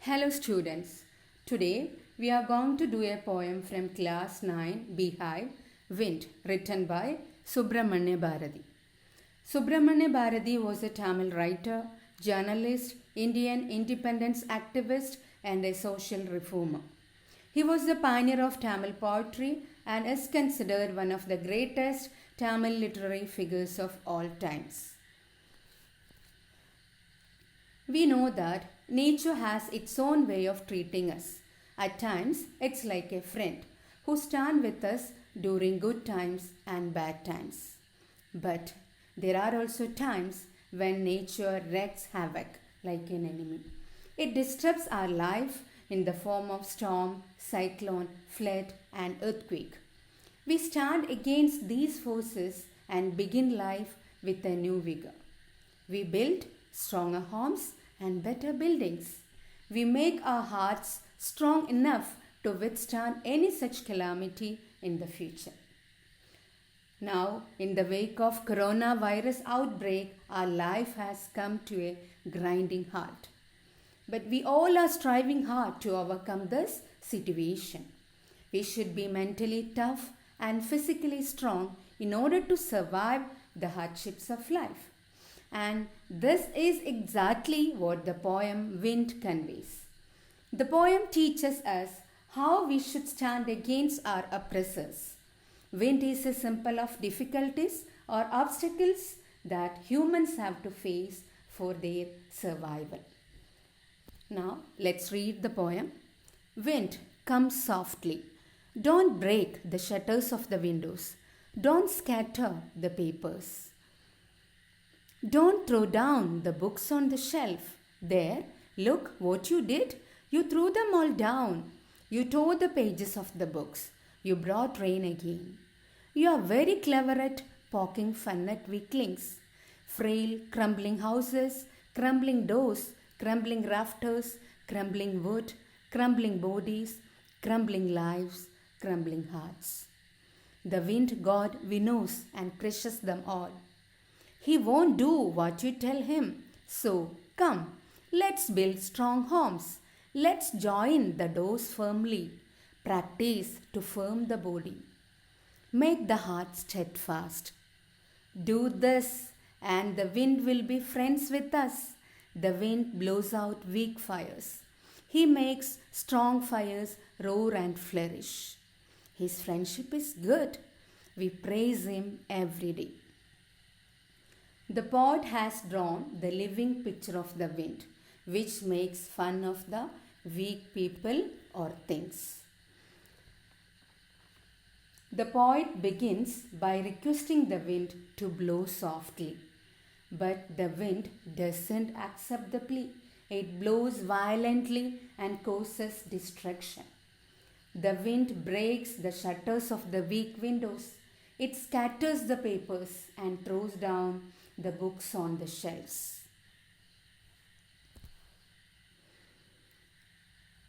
Hello students. Today we are going to do a poem from class 9 Beehive Wind written by Subramanya Bharati. Subramanya Bharati was a Tamil writer, journalist, Indian independence activist and a social reformer. He was the pioneer of Tamil poetry and is considered one of the greatest Tamil literary figures of all times. We know that nature has its own way of treating us. At times, it's like a friend who stands with us during good times and bad times. But there are also times when nature wreaks havoc like an enemy. It disturbs our life in the form of storm, cyclone, flood, and earthquake. We stand against these forces and begin life with a new vigor. We build stronger homes and better buildings. We make our hearts strong enough to withstand any such calamity in the future. Now, in the wake of coronavirus outbreak, our life has come to a grinding halt. But we all are striving hard to overcome this situation. We should be mentally tough and physically strong in order to survive the hardships of life. And this is exactly what the poem Wind conveys. The poem teaches us how we should stand against our oppressors. Wind is a symbol of difficulties or obstacles that humans have to face for their survival. Now let's read the poem. Wind, come softly. Don't break the shutters of the windows. Don't scatter the papers. Don't throw down the books on the shelf. There, look what you did. You threw them all down. You tore the pages of the books. You brought rain again. You are very clever at poking fun at weaklings. Frail, crumbling houses, crumbling doors, crumbling rafters, crumbling wood, crumbling bodies, crumbling lives, crumbling hearts. The wind god winnows and crushes them all. He won't do what you tell him. So, come, let's build strong homes. Let's join the doors firmly. Practice to firm the body. Make the heart steadfast. Do this, and the wind will be friends with us. The wind blows out weak fires. He makes strong fires roar and flourish. His friendship is good. We praise him every day. The poet has drawn the living picture of the wind, which makes fun of the weak people or things. The poet begins by requesting the wind to blow softly. But the wind doesn't accept the plea. It blows violently and causes destruction. The wind breaks the shutters of the weak windows. It scatters the papers and throws down the books on the shelves.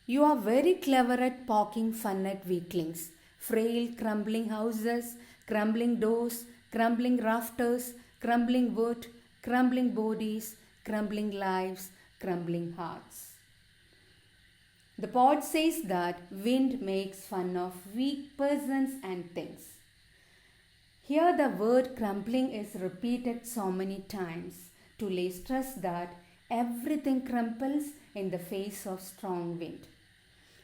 You are very clever at poking fun at weaklings. Frail, crumbling houses, crumbling doors, crumbling rafters, crumbling wood, crumbling bodies, crumbling lives, crumbling hearts. The poet says that wind makes fun of weak persons and things. Here the word crumbling is repeated so many times to lay stress that everything crumples in the face of strong wind.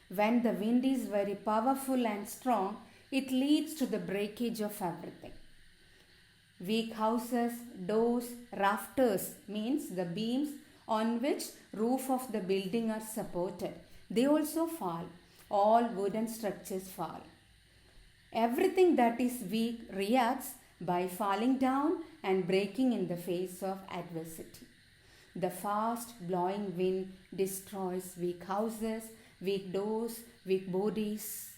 When the wind is very powerful and strong, it leads to the breakage of everything. Weak houses, doors, rafters means the beams on which roof of the building are supported. They also fall. All wooden structures fall. Everything that is weak reacts by falling down and breaking in the face of adversity. The fast blowing wind destroys weak houses, weak doors, weak bodies.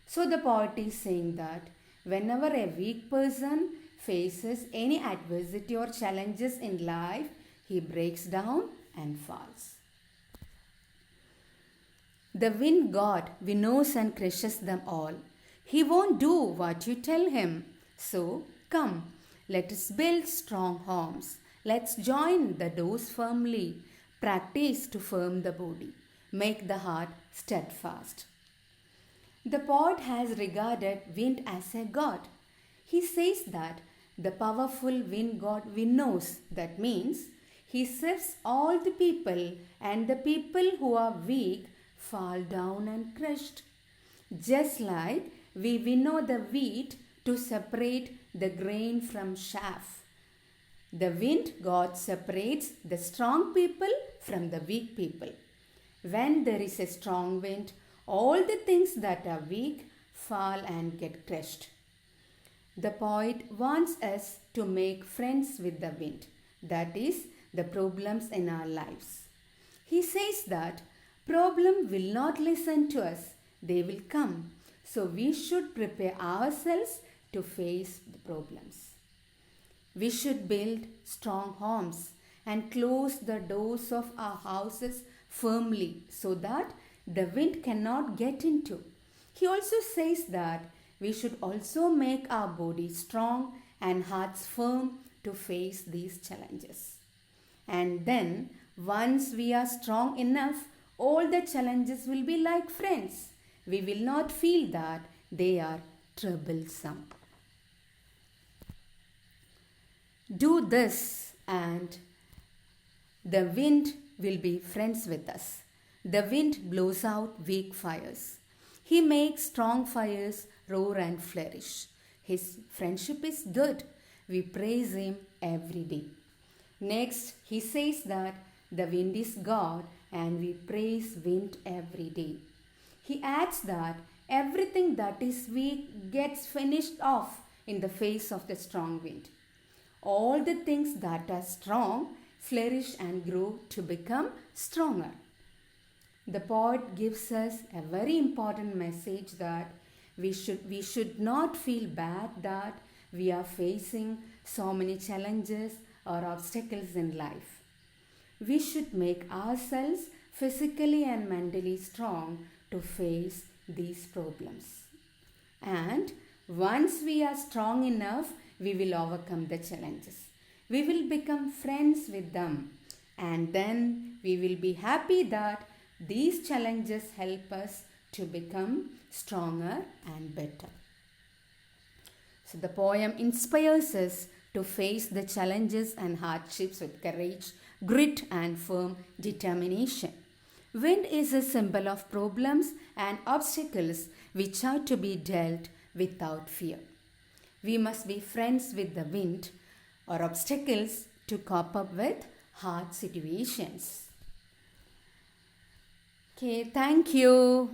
So the poet is saying that whenever a weak person faces any adversity or challenges in life, he breaks down and falls. The wind god winnows and crushes them all. He won't do what you tell him. So, come, let us build strong homes. Let's join the doors firmly. practice to firm the body, make the heart steadfast. The poet has regarded wind as a god. He says that the powerful wind god winnows, that means he sifts all the people, and the people who are weak fall down and crushed. Just like we winnow the wheat to separate the grain from chaff, the wind god separates the strong people from the weak people. When there is a strong wind, all the things that are weak fall and get crushed. The poet wants us to make friends with the wind, that is, the problems in our lives. He says that problem will not listen to us, they will come. So we should prepare ourselves to face the problems. We should build strong homes and close the doors of our houses firmly so that the wind cannot get into. He also says that we should also make our bodies strong and hearts firm to face these challenges. And then, once we are strong enough, all the challenges will be like friends. We will not feel that they are troublesome. Do this, and the wind will be friends with us. The wind blows out weak fires. He makes strong fires roar and flourish. His friendship is good. We praise him every day. Next, he says that the wind is God and we praise wind every day. He adds that everything that is weak gets finished off in the face of the strong wind. All the things that are strong flourish and grow to become stronger. The poet gives us a very important message that we should not feel bad that we are facing so many challenges or obstacles in life. We should make ourselves physically and mentally strong to face these problems. And once we are strong enough, we will overcome the challenges. We will become friends with them, and then we will be happy that these challenges help us to become stronger and better. So the poem inspires us to face the challenges and hardships with courage, grit, and firm determination. Wind is a symbol of problems and obstacles which are to be dealt without fear. We must be friends with the wind or obstacles to cope up with hard situations. Okay, thank you.